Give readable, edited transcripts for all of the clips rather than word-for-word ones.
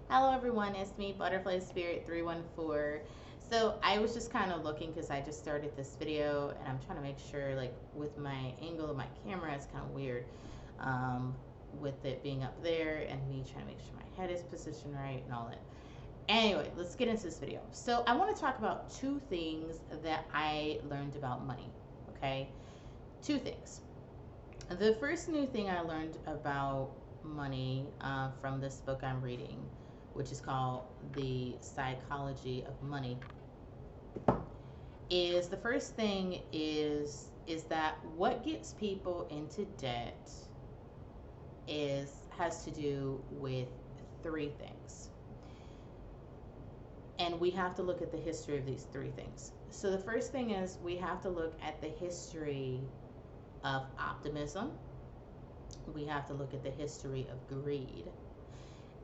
Hello everyone, it's me, Butterfly Spirit 314. So I was just kind of looking because I just started this video and I'm trying to make sure, like, with my angle of my camera, it's kind of weird with it being up there and me trying to make sure my head is positioned right and all that. Anyway, let's get into this video. So I want to talk about two things that I learned about money. Okay, two things. The first new thing I learned about money from this book I'm reading, which is called The Psychology of Money, is the first thing is that what gets people into debt is has to do with three things. And we have to look at the history of these three things. So the first thing is we have to look at the history of optimism. We have to look at the history of greed,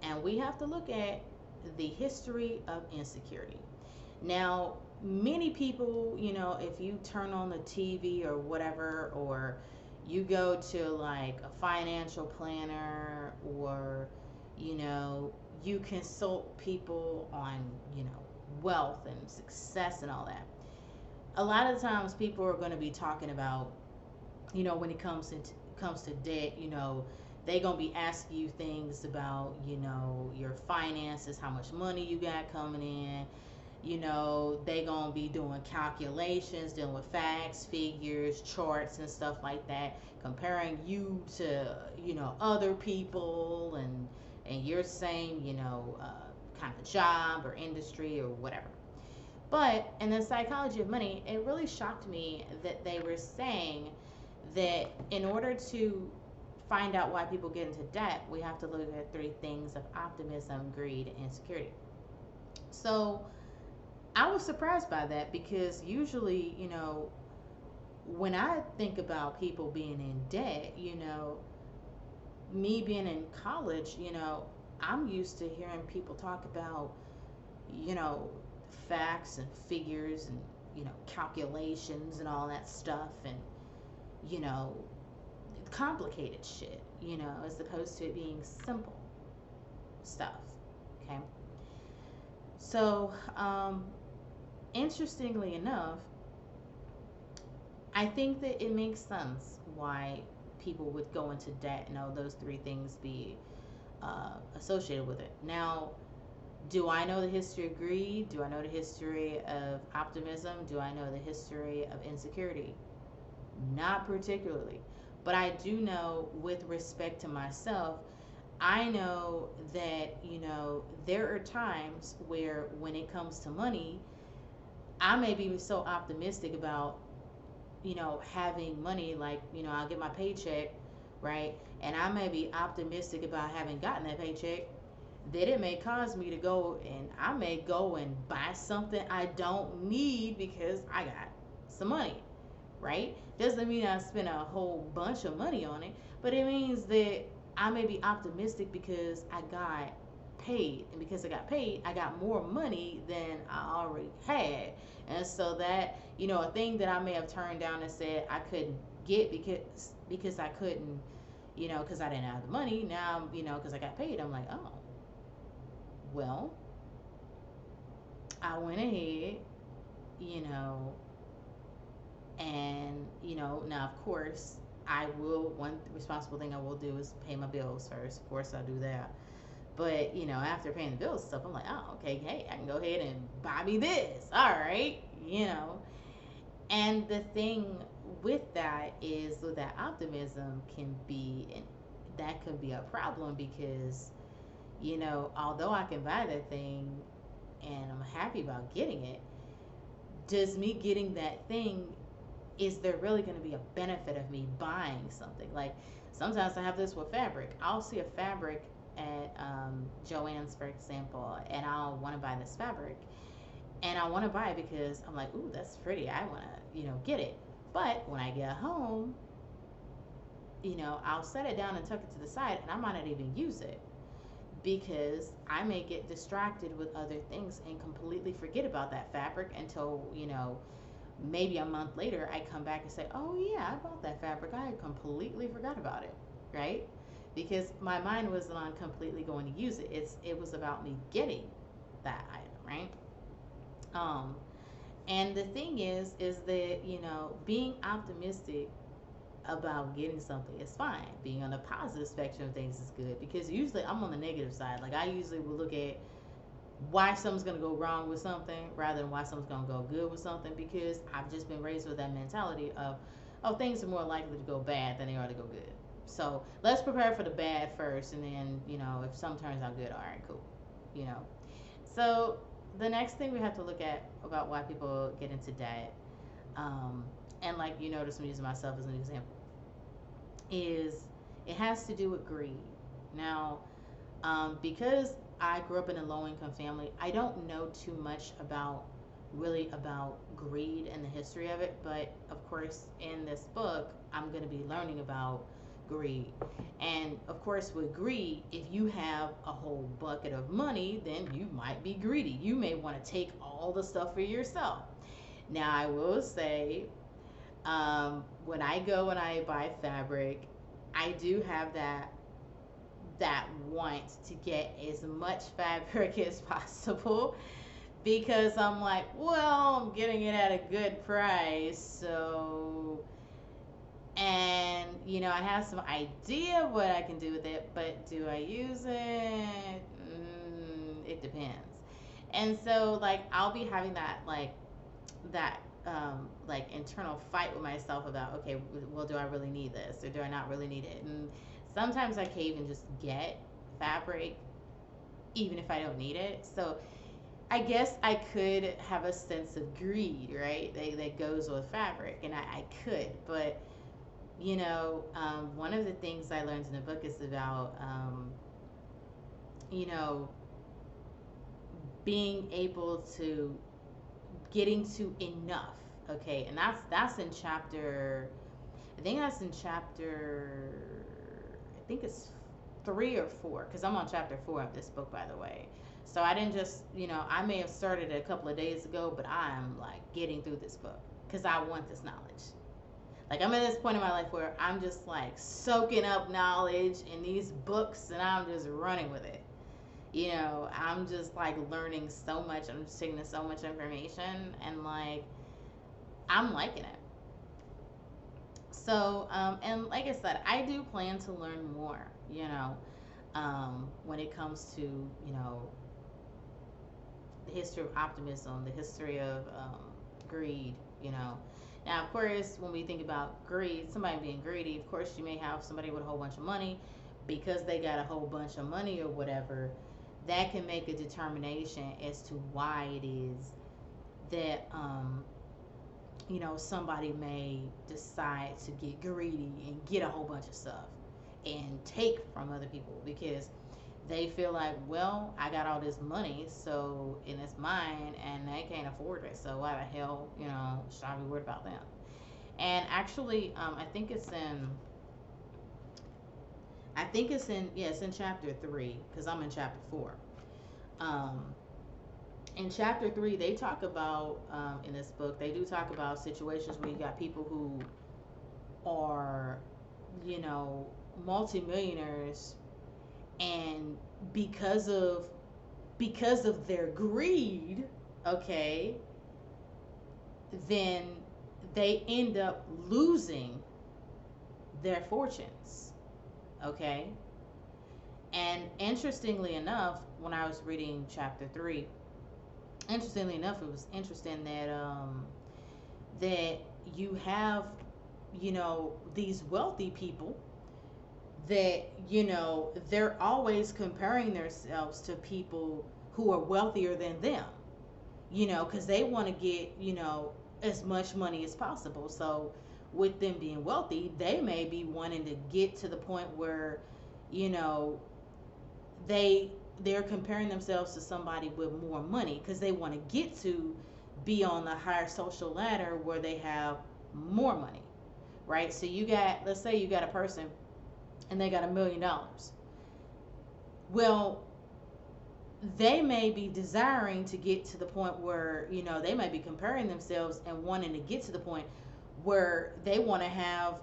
and we have to look at the history of insecurity. Now, many people, if you turn on the TV or whatever, or you go to like a financial planner, or you know, you consult people on, wealth and success and all that. A lot of times people are going to be talking about, when it comes to debt, they gonna be asking you things about, your finances, how much money you got coming in. They gonna be doing calculations, dealing with facts, figures, charts, and stuff like that, comparing you to, other people, and your same, kind of job or industry or whatever. But in the psychology of money, it really shocked me that they were saying that in order to find out why people get into debt, we have to look at three things of optimism, greed, and insecurity. So I was surprised by that because usually, when I think about people being in debt, me being in college, I'm used to hearing people talk about, you know, facts and figures and, calculations and all that stuff, and, you know, complicated shit, as opposed to it being simple stuff. Okay. So, interestingly enough, I think that it makes sense why people would go into debt and all those three things be associated with it. Now, do I know the history of greed? Do I know the history of optimism? Do I know the history of insecurity? Not particularly. But I do know, with respect to myself, I know that, there are times where when it comes to money, I may be so optimistic about, having money, like, I'll get my paycheck, right? And I may be optimistic about having gotten that paycheck, that it may cause me to go and I may go and buy something I don't need because I got some money, right? Doesn't mean I spend a whole bunch of money on it, but it means that I may be optimistic because I got paid. And because I got paid, I got more money than I already had. And so that, a thing that I may have turned down and said I couldn't get because I couldn't, because I didn't have the money. Now, because I got paid, I'm like, oh, well, I went ahead, you know, and now of course I will, one responsible thing I will do is pay my bills first. Of course I do that. But after paying the bills and stuff, I'm like, oh, okay, hey, I can go ahead and buy me this. All right, And the thing with that is with that optimism can be, and that could be a problem because, although I can buy that thing and I'm happy about getting it, does me getting that thing, is there really going to be a benefit of me buying something? Like, sometimes I have this with fabric. I'll see a fabric at Joann's, for example, and I'll want to buy this fabric. And I want to buy it because I'm like, ooh, that's pretty. I want to, get it. But when I get home, I'll set it down and tuck it to the side, and I might not even use it because I may get distracted with other things and completely forget about that fabric until, maybe a month later I come back and say, oh yeah, I bought that fabric. I completely forgot about it, right? because my mind wasn't on completely going to use it. It was about me getting that item, right? Um, and the thing is that, being optimistic about getting something is fine. Being on the positive spectrum of things is good, because usually I'm on the negative side. Like, I usually will look at why something's gonna go wrong with something rather than why something's gonna go good with something, because I've just been raised with that mentality of, oh, things are more likely to go bad than they are to go good. So let's prepare for the bad first, and then, if something turns out good, all right, cool. You know. So the next thing we have to look at about why people get into debt, um, and like you notice, I'm using myself as an example, is it has to do with greed. Now, because I grew up in a low income family, I don't know too much about greed and the history of it. But of course, in this book, I'm going to be learning about greed. And of course, with greed, if you have a whole bucket of money, then you might be greedy. You may want to take all the stuff for yourself. Now, I will say, when I go and I buy fabric, I do have that want to get as much fabric as possible, because I'm like, well, I'm getting it at a good price, so, and I have some idea of what I can do with it, but do I use it? It depends. And so, like, I'll be having that internal fight with myself about, okay, well, do I really need this, or do I not really need it? And sometimes I can't even just get fabric even if I don't need it. So I guess I could have a sense of greed, right, that goes with fabric, and I could. But one of the things I learned in the book is about you know being able to getting to enough. Okay, and that's in chapter, I think that's in chapter, I think it's 3 or 4, because I'm on chapter 4 of this book, by the way. So I didn't just, I may have started it a couple of days ago, but I'm like getting through this book because I want this knowledge. Like, I'm at this point in my life where I'm just like soaking up knowledge in these books, and I'm just running with it. I'm just like learning so much. I'm just taking in so much information, and like, I'm liking it. So, and like I said, I do plan to learn more, when it comes to, the history of optimism, the history of greed, Now, of course, when we think about greed, somebody being greedy, of course, you may have somebody with a whole bunch of money because they got a whole bunch of money or whatever. That can make a determination as to why it is that, somebody may decide to get greedy and get a whole bunch of stuff and take from other people, because they feel like, well, I got all this money, so, and it's mine, and they can't afford it, so why the hell, should I be worried about them? And actually, it's in chapter 3, because I'm in chapter 4. Um, in chapter 3, they talk about, in this book, they do talk about situations where you got people who are, multimillionaires, and because of their greed, okay, then they end up losing their fortunes, okay. And interestingly enough, when I was reading chapter 3, interestingly enough, it was interesting that you have, these wealthy people that, they're always comparing themselves to people who are wealthier than them, because they want to get, as much money as possible. So with them being wealthy, they may be wanting to get to the point where, you know, they're comparing themselves to somebody with more money, because they want to get to be on the higher social ladder where they have more money, right? So let's say you got a person and they got $1 million. Well, they may be desiring to get to the point where, they might be comparing themselves and wanting to get to the point where they want to have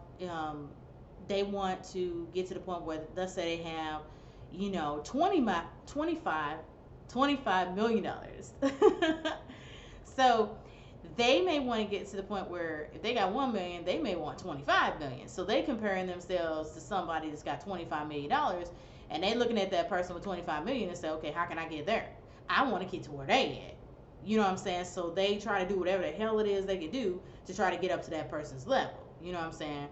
they want to get to the point where, let's say they have, 25, $25 million. So they may want to get to the point where if they got 1 million, they may want 25 million. So they comparing themselves to somebody that's got $25 million, and they looking at that person with 25 million and say, okay, how can I get there? I want to get to where they at. You know what I'm saying? So they try to do whatever the hell it is they can do to try to get up to that person's level. You know what I'm saying?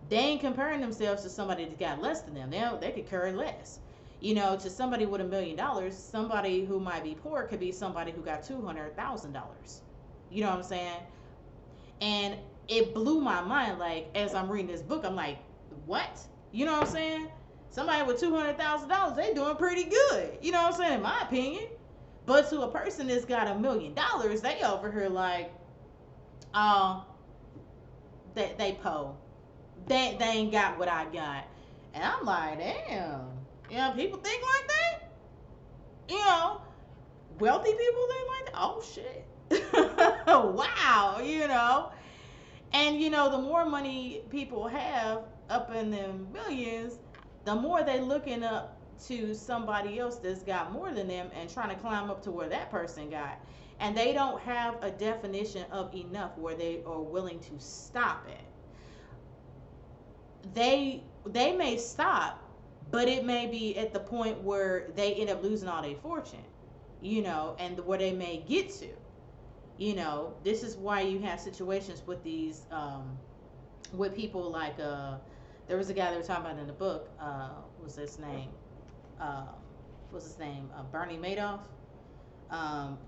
They ain't comparing themselves to somebody that got less than them. They could carry less. To somebody with $1 million, somebody who might be poor could be somebody who got $200,000. You know what I'm saying? And it blew my mind. Like, as I'm reading this book, I'm like, what? You know what I'm saying? Somebody with $200,000, they doing pretty good. You know what I'm saying? In my opinion. But to a person that's got $1 million, they over here like, they po. They ain't got what I got. And I'm like, damn. People think like that? Wealthy people think like that? Oh, shit. Wow, And, the more money people have up in them billions, the more they looking up to somebody else that's got more than them and trying to climb up to where that person got. And they don't have a definition of enough where they are willing to stop it. They may stop, but it may be at the point where they end up losing all their fortune, and where they may get to. This is why you have situations with these, with people like, there was a guy they were talking about in the book, what's his name? Bernie Madoff,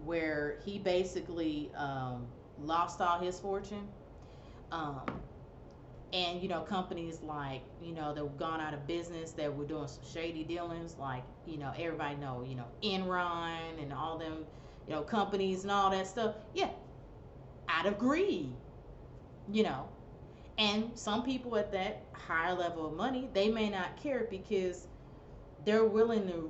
where he basically lost all his fortune. And, companies like, that were gone out of business, that were doing some shady dealings, like, everybody know, Enron and all them, companies and all that stuff. Yeah, out of greed, And some people at that higher level of money, they may not care because they're willing to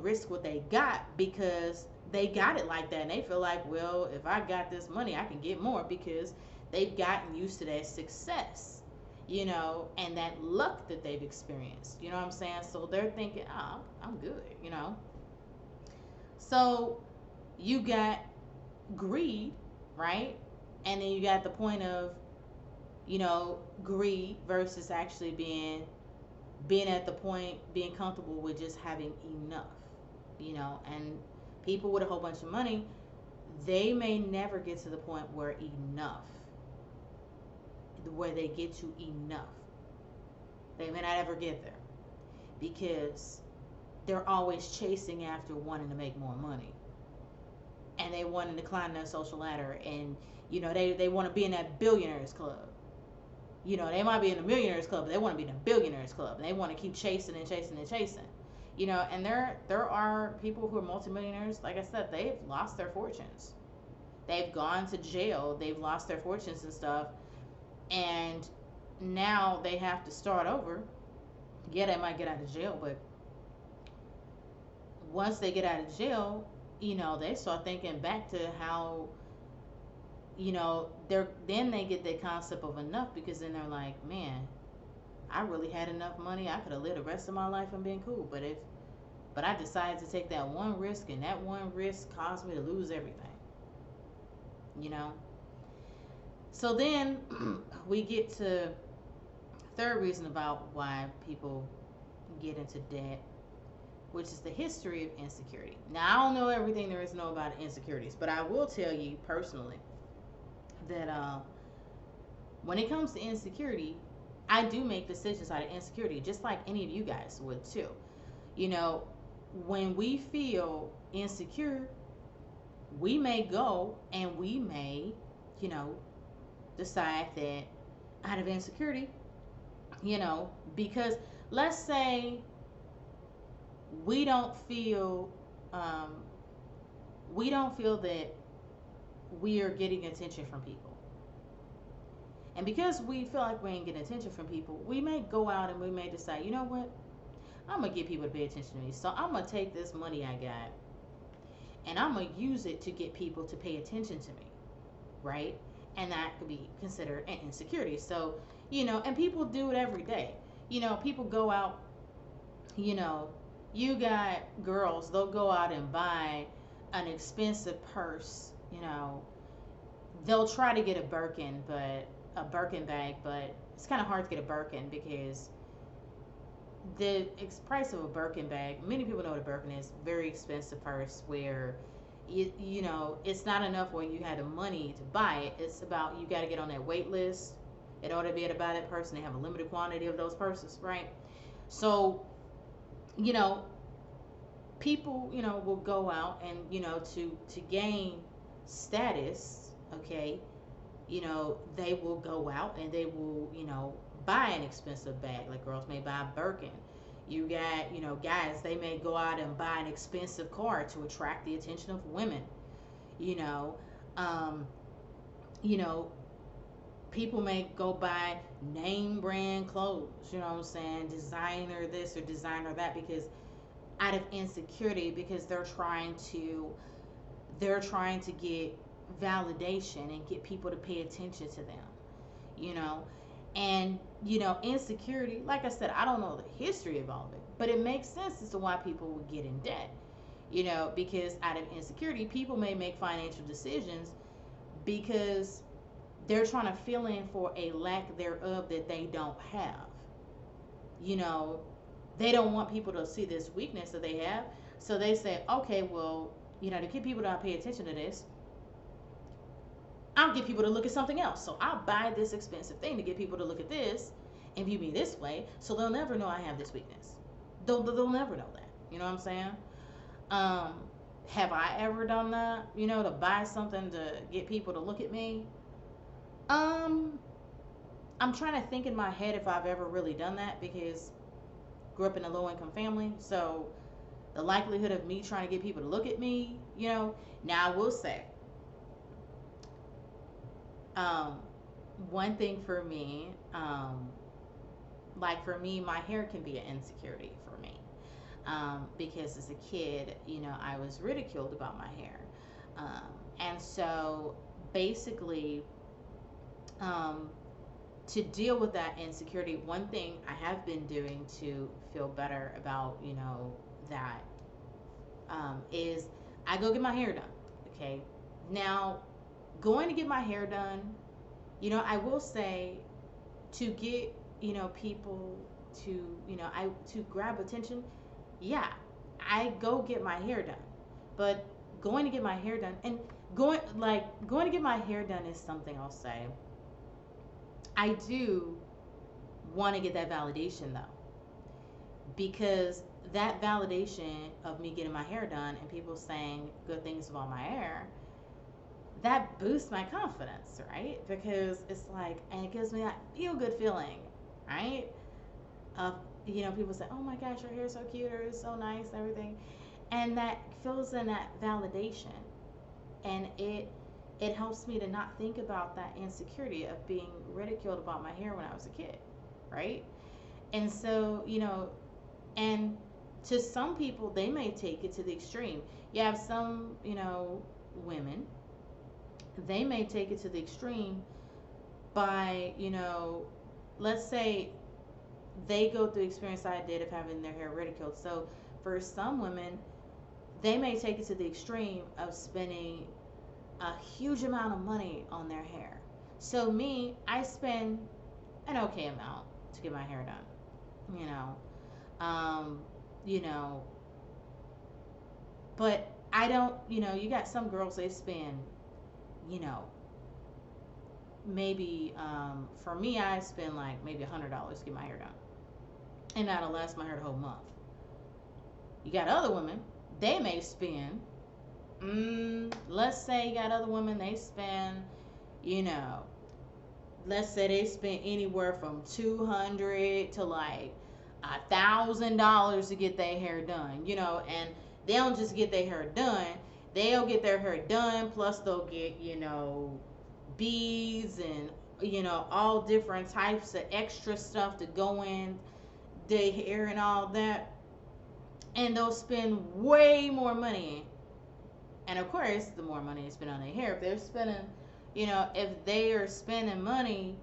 risk what they got because they got it like that. And they feel like, well, if I got this money, I can get more because they've gotten used to that success, and that luck that they've experienced. You know what I'm saying? So they're thinking, oh, I'm good, So you got greed, right? And then you got the point of, greed versus actually being at the point, being comfortable with just having enough, and people with a whole bunch of money, they may never get to the point where they get to enough. They may not ever get there because they're always chasing after wanting to make more money. And they want to climb that social ladder, and they want to be in that billionaires club. They might be in the millionaires club, but they want to be in the billionaires club, and they want to keep chasing and chasing and chasing. And there are people who are multimillionaires. Like I said, they've lost their fortunes. They've gone to jail. They've lost their fortunes and stuff, and now they have to start over. Yeah, they might get out of jail, but once they get out of jail, they start thinking back to how, then they get the concept of enough, because then they're like, man, I really had enough money. I could have lived the rest of my life and been cool. But I decided to take that one risk, and that one risk caused me to lose everything. So then we get to third reason about why people get into debt, which is the history of insecurity. Now, I don't know everything there is to know about insecurities, but I will tell you personally that when it comes to insecurity, I do make decisions out of insecurity, just like any of you guys would too. When we feel insecure, we may go and we may, decide that out of insecurity, because let's say we don't feel that we are getting attention from people. And because we feel like we ain't getting attention from people, we may go out and we may decide, you know what? I'm going to get people to pay attention to me. So I'm going to take this money I got and I'm going to use it to get people to pay attention to me, right? And that could be considered an insecurity. So, and people do it every day. People go out, you know, you got girls, they'll go out and buy an expensive purse, they'll try to get a Birkin bag, but it's kind of hard to get a Birkin because the price of a Birkin bag, many people know what a Birkin is, very expensive purse where it's not enough where you had the money to buy it. It's about you got to get on that wait list in order to be able to buy that purse, and they have a limited quantity of those purses, right? So, you know, people, will go out and, to gain status, okay, they will go out and they will, buy an expensive bag. Like girls may buy a Birkin. You got, guys, they may go out and buy an expensive car to attract the attention of women. You know, um, you know, people may go buy name brand clothes. You know what I'm saying? Designer this or designer that because out of insecurity because they're trying to get validation and get people to pay attention to them, you know and insecurity, like I said, I don't know the history of all of it, but it makes sense as to why people would get in debt, because out of insecurity people may make financial decisions because they're trying to fill in for a lack thereof that they don't have. you know they don't want people to see this weakness that they have, so they say, okay, well, to get people to pay attention to this, I'll get people to look at something else. So I'll buy this expensive thing to get people to look at this and view me this way, so they'll never know I have this weakness. They'll never know that. You know what I'm saying? Um, have I ever done that? To buy something to get people to look at me? Um, I'm trying to think in my head if I've ever really done that because grew up in a low income family. So the likelihood of me trying to get people to look at me, now I will say, um, one thing for me, like for me, my hair can be an insecurity for me. Because as a kid, I was ridiculed about my hair. Um, and so basically, um, to deal with that insecurity, one thing I have been doing to feel better about, that, is I go get my hair done. Okay. Now, going to get my hair done, I will say to get, people to, to grab attention, yeah, I go get my hair done. But going to get my hair done and going to get my hair done is something I'll say. I do want to get that validation though, because that validation of me getting my hair done and people saying good things about my hair, that boosts my confidence, right? Because it's like, and it gives me that feel good feeling, right? Of, people say, oh my gosh, your hair is so cute or it's so nice and everything. And that fills in that validation. And it helps me to not think about that insecurity of being ridiculed about my hair when I was a kid, right? And so, and to some people, they may take it to the extreme. You have some, women, they may take it to the extreme by, let's say they go through the experience I did of having their hair ridiculed. So for some women, they may take it to the extreme of spending a huge amount of money on their hair. So me, I spend an okay amount to get my hair done, um, you know, but I don't, you got some girls, they spend, you know, maybe, for me, I spend like maybe $100 to get my hair done. And that'll last my hair the whole month. You got other women, they may spend, let's say you got other women, they spend, let's say they spend anywhere from $200 to like $1,000 to get their hair done, and they don't just get their hair done, they'll get their hair done, plus they'll get, beads and, all different types of extra stuff to go in their hair and all that. And they'll spend way more money. And of course, the more money they spend on their hair, if they're spending, if they are spending money,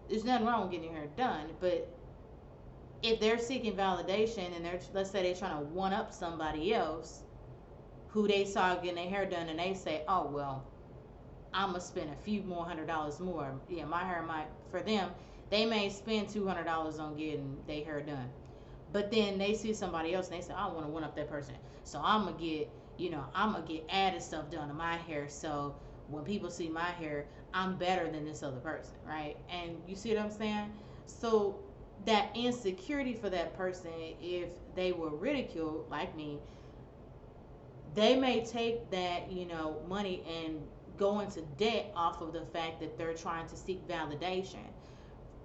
there's nothing wrong with getting your hair done. But if they're seeking validation and they're, let's say they're trying to one up somebody else who they saw getting their hair done, and they say, oh well, I'm gonna spend a few more $100 more. Yeah, my hair might, for them, they may spend $200 on getting their hair done, but then they see somebody else and they say, I want to one up that person, so I'm gonna get, I'm gonna get added stuff done to my hair, so when people see my hair, I'm better than this other person, right? And you see what I'm saying? So that insecurity for that person, if they were ridiculed like me, they may take that, money and go into debt off of the fact that they're trying to seek validation,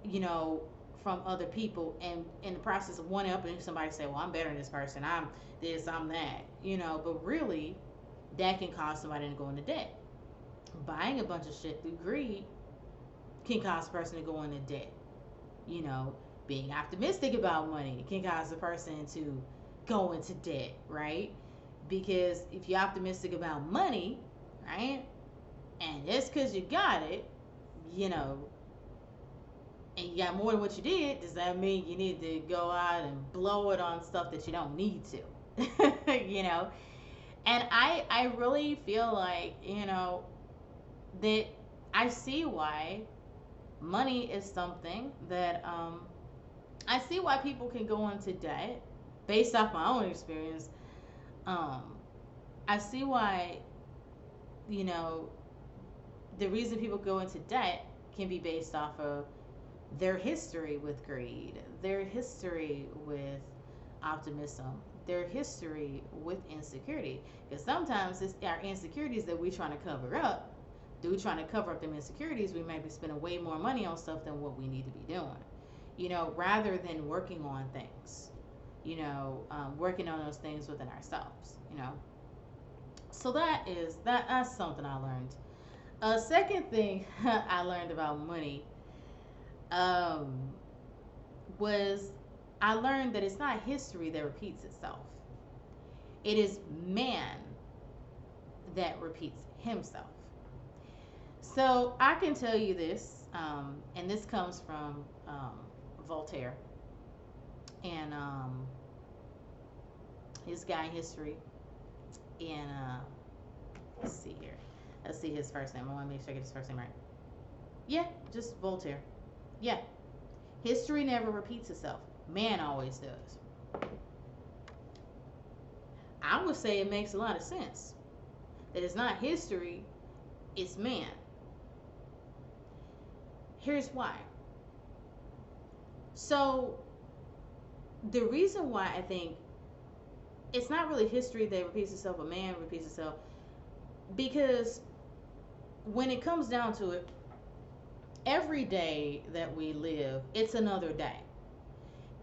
you know, from other people, and in the process of one upping somebody, say, well, I'm better than this person, I'm this, I'm that, but really that can cause somebody to go into debt. Buying a bunch of shit through greed can cause a person to go into debt. You know, being optimistic about money can cause a person to go into debt, right? Because if you're optimistic about money, right, and just because you got it, you know, and you got more than what you did, does that mean you need to go out and blow it on stuff that you don't need to? And I really feel like, that I see why money is something that I see why people can go into debt based off my own experience. um I see why, you know the reason people go into debt can be based off of their history with greed, their history with optimism, their history with insecurity. Because sometimes it's our insecurities that we're trying to cover up. Through trying to cover up them insecurities, we may be spending way more money on stuff than what we need to be doing. Rather than working on things, working on those things within ourselves. So that's something I learned. A second thing I learned about money um, was I learned that it's not history that repeats itself. It is man that repeats himself. So I can tell you this, and this comes from Voltaire and his guy history. And let's see here. Let's see his first name. I want to make sure I get his first name right. Yeah, just Voltaire. Yeah. History never repeats itself. Man always does. I would say it makes a lot of sense. That it's not history, it's man. Here's why. So, the reason why I think it's not really history that repeats itself, but man repeats itself, because when it comes down to it, every day that we live, it's another day.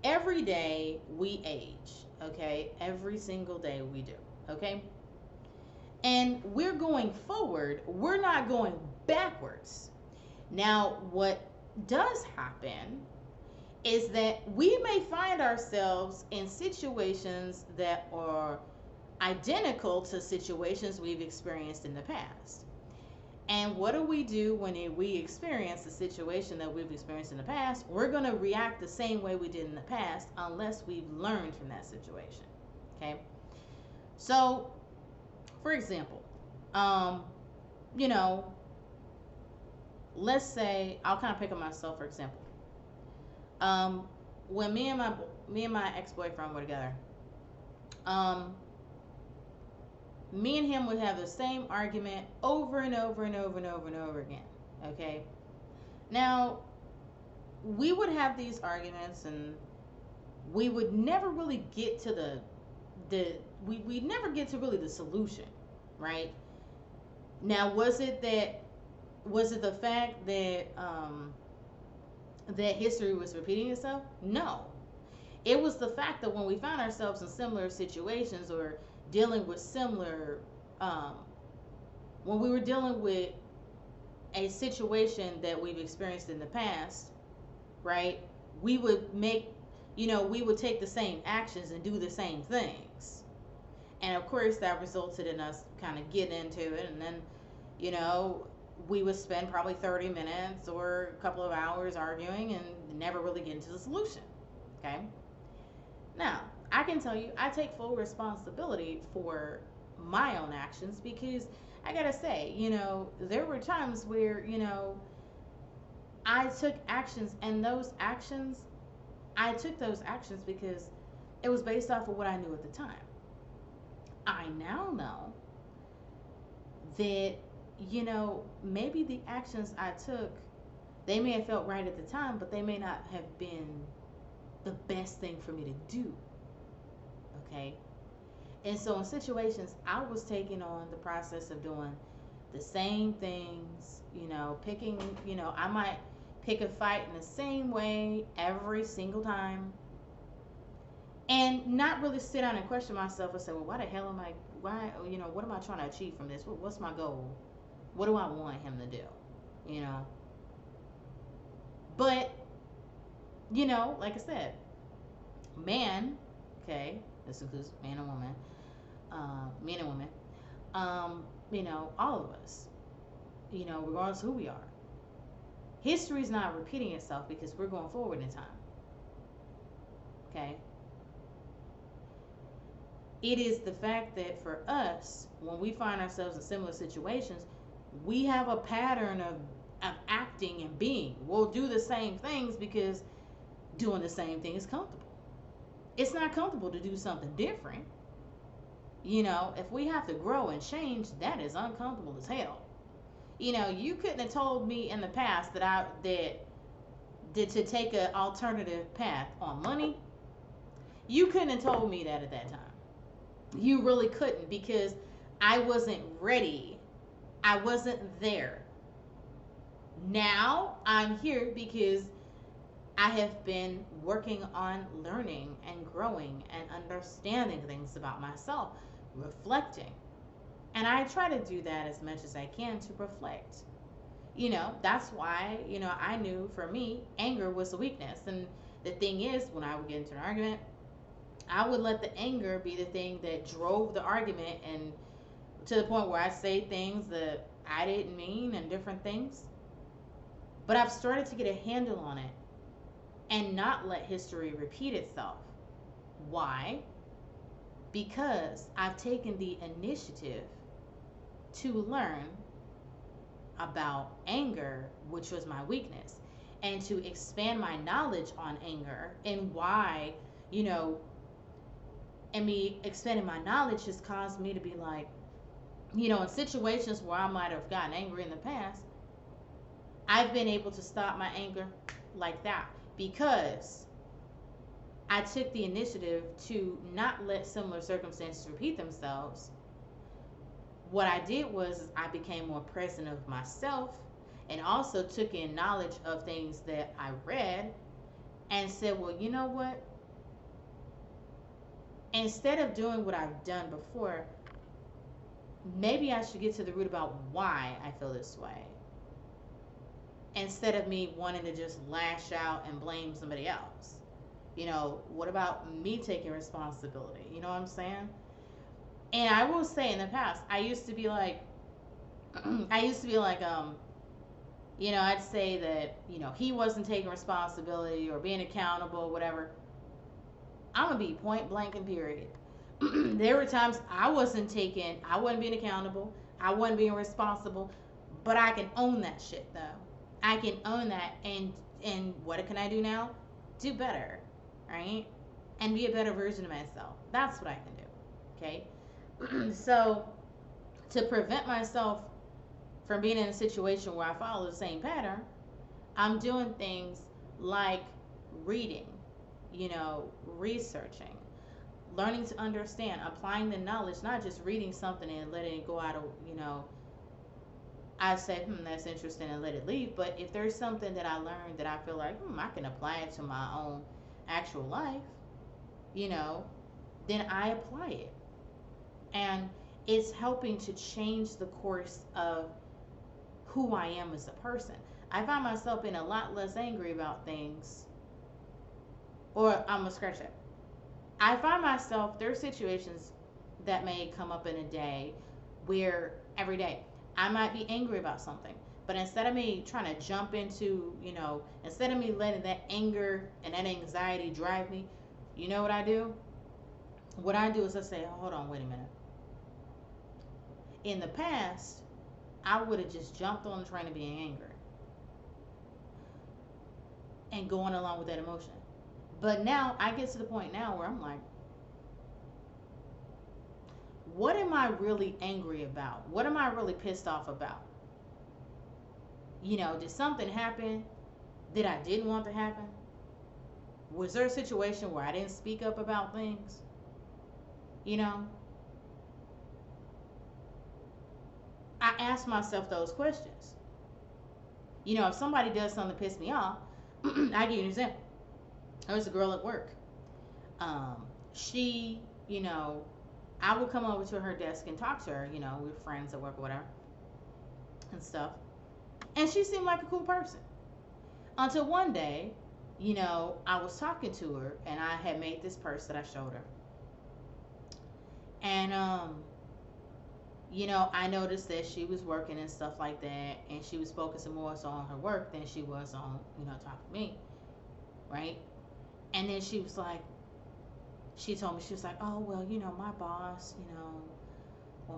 Every day we age, okay? Every single day we do, okay? And we're going forward, we're not going backwards. Now, what does happen is that we may find ourselves in situations that are identical to situations we've experienced in the past. And what do we do when we experience a situation that we've experienced in the past? We're going to react the same way we did in the past unless we've learned from that situation. Okay? So, for example, let's say, I'll kind of pick on myself, for example. When me and my ex-boyfriend were together, me and him would have the same argument over and over and over and over and over again. Okay? Now, we would have these arguments and we would never really get to we never get to really the solution, right? Now, was it the fact that that history was repeating itself? No. It was the fact that when we found ourselves in similar situations or dealing with similar, when we were dealing with a situation that we've experienced in the past, right? We would we would take the same actions and do the same things. And of course that resulted in us kind of getting into it, and then, we would spend probably 30 minutes or a couple of hours arguing and never really get into the solution. Okay? can tell you, I take full responsibility for my own actions because I gotta say, there were times where, I took actions, and I took those actions because it was based off of what I knew at the time. I now know that, maybe the actions I took, they may have felt right at the time, but they may not have been the best thing for me to do. Okay? And so in situations, I was taking on the process of doing the same things, picking, I might pick a fight in the same way every single time and not really sit down and question myself and say, well, why the hell am I, why, what am I trying to achieve from this? What's my goal? What do I want him to do? You know? But, like I said, man, okay, this includes man and woman, men and women, all of us, regardless of who we are. History is not repeating itself because we're going forward in time. Okay? It is the fact that for us, when we find ourselves in similar situations, we have a pattern of acting and being. We'll do the same things because doing the same thing is comfortable. It's not comfortable to do something different. If we have to grow and change, that is uncomfortable as hell. You couldn't have told me in the past that to take an alternative path on money. You couldn't have told me that at that time. You really couldn't, because I wasn't ready. I wasn't there. Now I'm here because I have been working on learning and growing and understanding things about myself, reflecting. And I try to do that as much as I can to reflect. That's why, I knew for me, anger was a weakness. And the thing is, when I would get into an argument, I would let the anger be the thing that drove the argument, and to the point where I say things that I didn't mean and different things. But I've started to get a handle on it and not let history repeat itself. Why? Because I've taken the initiative to learn about anger, which was my weakness, and to expand my knowledge on anger and why, and me expanding my knowledge has caused me to be like, in situations where I might have gotten angry in the past, I've been able to stop my anger like that because I took the initiative to not let similar circumstances repeat themselves. What I did was I became more present of myself and also took in knowledge of things that I read and said, well, you know what? Instead of doing what I've done before, maybe I should get to the root about why I feel this way. Instead of me wanting to just lash out and blame somebody else. What about me taking responsibility? You know what I'm saying? And I will say in the past, I used to be like, I'd say that, he wasn't taking responsibility or being accountable, whatever. I'm going to be point blank and period. There were times I wasn't being accountable. I wasn't being responsible, but I can own that shit though. I can own that, and what can I do now? Do better, right? And be a better version of myself. That's what I can do, okay? So, to prevent myself from being in a situation where I follow the same pattern, I'm doing things like reading, researching, learning to understand, applying the knowledge, not just reading something and letting it go out of, I say, that's interesting and let it leave. But if there's something that I learned that I feel like, I can apply it to my own actual life, then I apply it. And it's helping to change the course of who I am as a person. I find myself being a lot less angry about things. Or I'm going to scratch that. I find myself, there are situations that may come up in a day where every day I might be angry about something. But instead of me trying to jump into, instead of me letting that anger and that anxiety drive me, you know what I do? What I do is I say, oh, hold on, wait a minute. In the past, I would have just jumped on the train of being angry and going along with that emotion. But now I get to the point now where I'm like, what am I really angry about? What am I really pissed off about? Did something happen that I didn't want to happen? Was there a situation where I didn't speak up about things? You know, I ask myself those questions. If somebody does something to piss me off, I give you an example. There was a girl at work. She, I would come over to her desk and talk to her. We were friends at work or whatever and stuff. And she seemed like a cool person. Until one day, I was talking to her and I had made this purse that I showed her. And, I noticed that she was working and stuff like that. And she was focusing more so on her work than she was on, talking to me. Right? And then she was like, she told me, she was like, oh, well, my boss,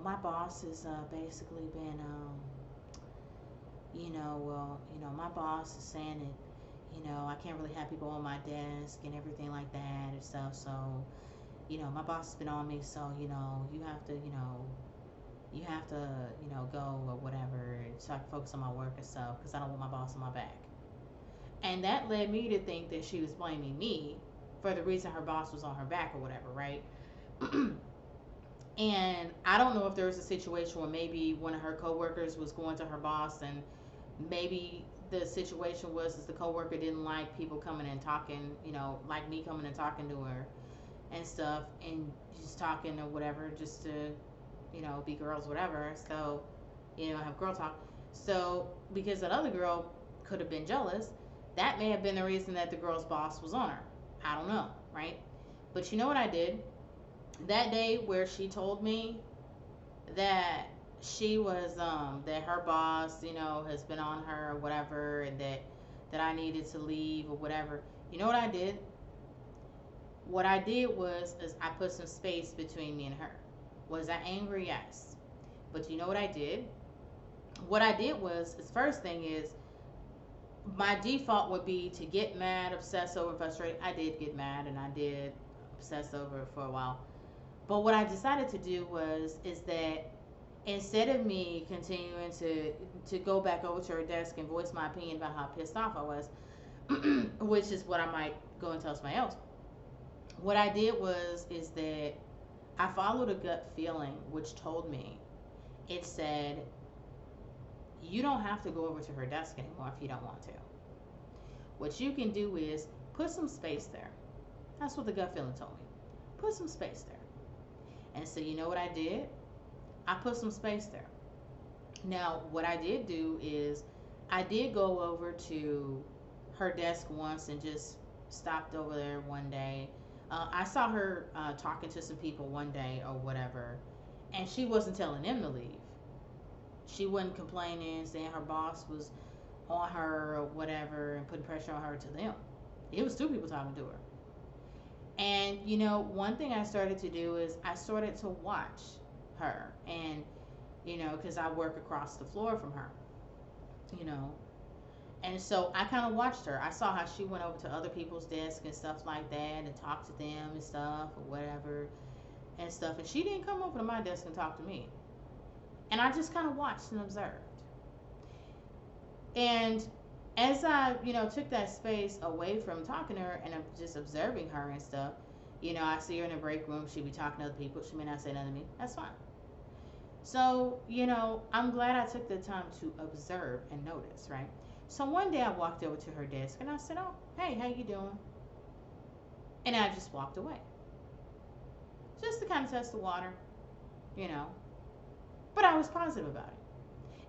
my boss has basically been, my boss is saying that, I can't really have people on my desk and everything like that and stuff. So, my boss has been on me. So, you have to, go or whatever so I can focus on my work and stuff because I don't want my boss on my back. And that led me to think that she was blaming me for the reason her boss was on her back or whatever, right? And I don't know if there was a situation where maybe one of her coworkers was going to her boss and maybe the situation was is the coworker didn't like people coming and talking, like me coming and talking to her and stuff and just talking or whatever just to, be girls, whatever. So, have girl talk. So, because that other girl could have been jealous, that may have been the reason that the girl's boss was on her. I don't know, right? But you know what I did? That day where she told me that she was that her boss, has been on her or whatever and that I needed to leave or whatever. You know what I did? What I did was is I put some space between me and her. Was I angry? Yes. But you know what I did? What I did was first thing is my default would be to get mad, obsess over, frustrated. I did get mad and I did obsess over it for a while. But what I decided to do is that instead of me continuing to go back over to her desk and voice my opinion about how pissed off I was, which is what I might go and tell somebody else. What I did is that I followed a gut feeling which told me, it said, you don't have to go over to her desk anymore if you don't want to. What you can do is put some space there. That's what the gut feeling told me. Put some space there. And so you know what I did? I put some space there. Now, what I did do is I did go over to her desk once and just stopped over there one day. I saw her talking to some people one day or whatever, and she wasn't telling them to leave. She wasn't complaining, saying her boss was on her or whatever and putting pressure on her to them. It was two people talking to her. And, one thing I started to do is I started to watch her. And, because I work across the floor from her, And so I kind of watched her. I saw how she went over to other people's desks and stuff like that and talked to them and stuff or whatever and stuff. And she didn't come over to my desk and talk to me. And I just kind of watched and observed. And as I, took that space away from talking to her and just observing her and stuff, I see her in the break room. She'd be talking to other people. She may not say nothing to me. That's fine. So, I'm glad I took the time to observe and notice, right? So one day I walked over to her desk and I said, oh, hey, how you doing? And I just walked away. Just to kind of test the water, But I was positive about it.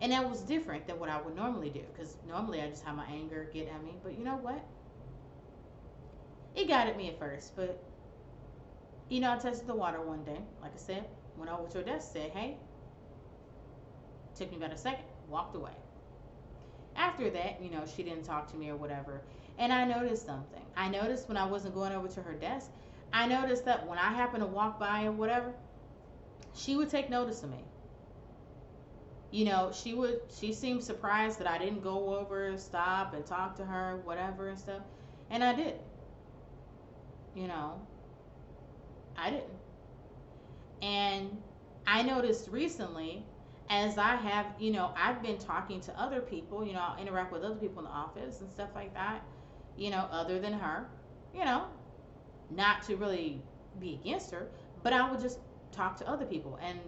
And that was different than what I would normally do. Because normally I just have my anger get at me. But you know what? It got at me at first. But, I tested the water one day. Like I said, went over to her desk, said, hey. Took me about a second, walked away. After that, she didn't talk to me or whatever. And I noticed something. I noticed when I wasn't going over to her desk, I noticed that when I happened to walk by or whatever, she would take notice of me. She seemed surprised that I didn't go over, stop and talk to her, whatever and stuff. And I did. You know, I didn't. And I noticed recently, as I have, I've been talking to other people, I'll interact with other people in the office and stuff like that, other than her, you know, not to really be against her, but I would just talk to other people. And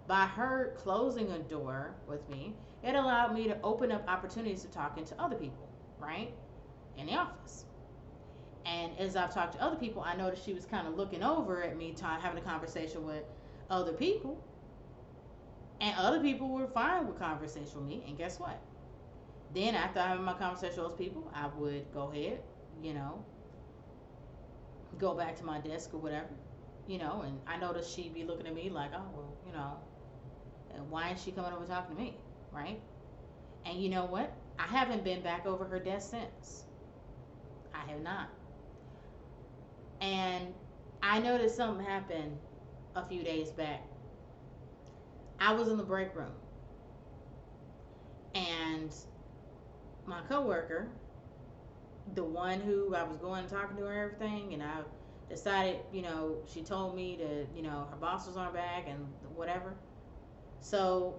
by her closing a door with me, it allowed me to open up opportunities to talking to other people, right? In the office. And as I've talked to other people, I noticed she was kind of looking over at me, having a conversation with other people. And other people were fine with conversation with me. And guess what? Then after having my conversation with those people, I would go ahead, you know, go back to my desk or whatever, and I noticed she'd be looking at me like, oh, well, why is she coming over talking to me, right? And you know what? I haven't been back over her desk since. I have not. And I noticed something happened a few days back. I was in the break room, and my coworker, the one who I was going and talking to her and everything, and I decided, she told me to, her boss was on her back and whatever. So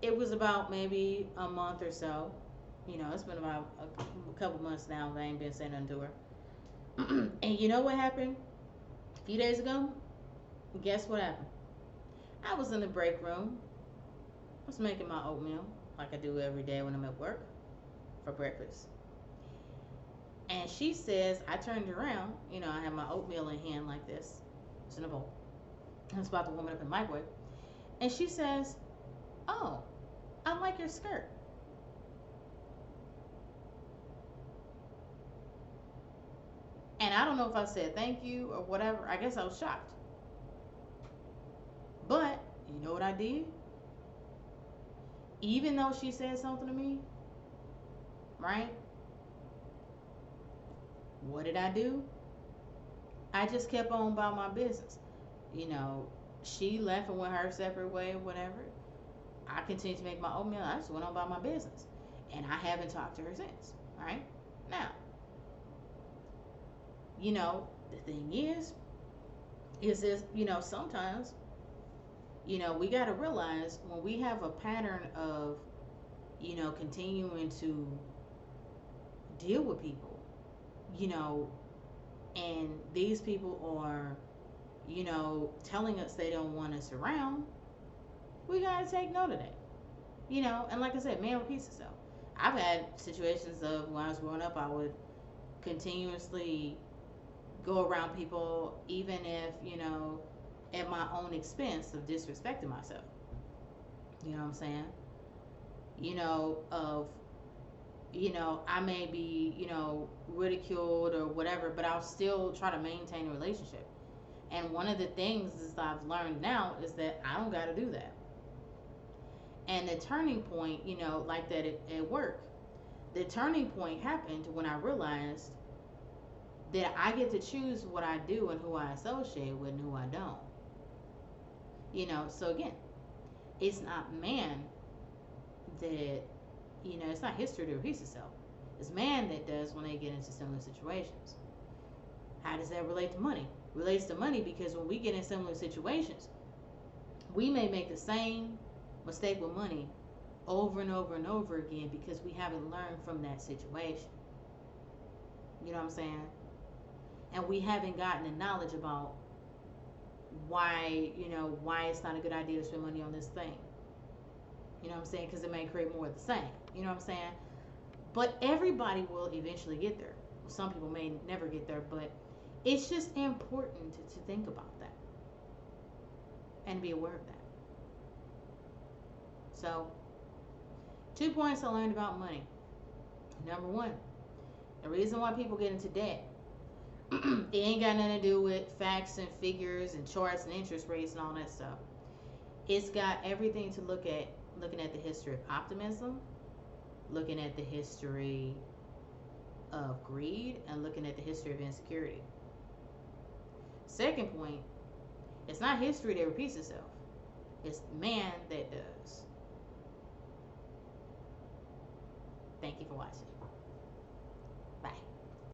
it was about maybe a month or so. It's been about a couple months now that I ain't been saying nothing to her. And you know what happened a few days ago? Guess what happened? I was in the break room. I was making my oatmeal like I do every day when I'm at work for breakfast. And she says, I turned around, I had my oatmeal in hand like this. It's in a bowl. I was about to warm it up in the microwave. And she says, oh, I like your skirt. And I don't know if I said thank you or whatever. I guess I was shocked. But you know what I did? Even though she said something to me, right? What did I do? I just kept on about my business. She left and went her separate way or whatever. I continued to make my oatmeal. I just went on about my business. And I haven't talked to her since. Right? Now, the thing is this, sometimes, we got to realize when we have a pattern of, continuing to deal with people, and these people are, telling us they don't want us around, we gotta take note of that. And like I said, man repeats itself. I've had situations of when I was growing up, I would continuously go around people, even if, at my own expense of disrespecting myself. You know what I'm saying? Of I may be, ridiculed or whatever, but I'll still try to maintain a relationship. And one of the things is I've learned now is that I don't got to do that. And the turning point, like that at work, the turning point happened when I realized that I get to choose what I do and who I associate with and who I don't. So again, it's not man that, it's not history that repeats itself. It's man that does when they get into similar situations. How does that relate to money? Relates to money because when we get in similar situations, we may make the same mistake with money over and over and over again because we haven't learned from that situation. You know what I'm saying? And we haven't gotten the knowledge about why it's not a good idea to spend money on this thing. You know what I'm saying? Because it may create more of the same. You know what I'm saying? But everybody will eventually get there. Some people may never get there, but it's just important to think about that and be aware of that. So, 2 points I learned about money. Number 1, the reason why people get into debt, it ain't got nothing to do with facts and figures and charts and interest rates and all that stuff. It's got everything to look at, looking at the history of optimism, looking at the history of greed, and looking at the history of insecurity. Second point, it's not history that repeats itself. It's man that does. Thank you for watching. Bye.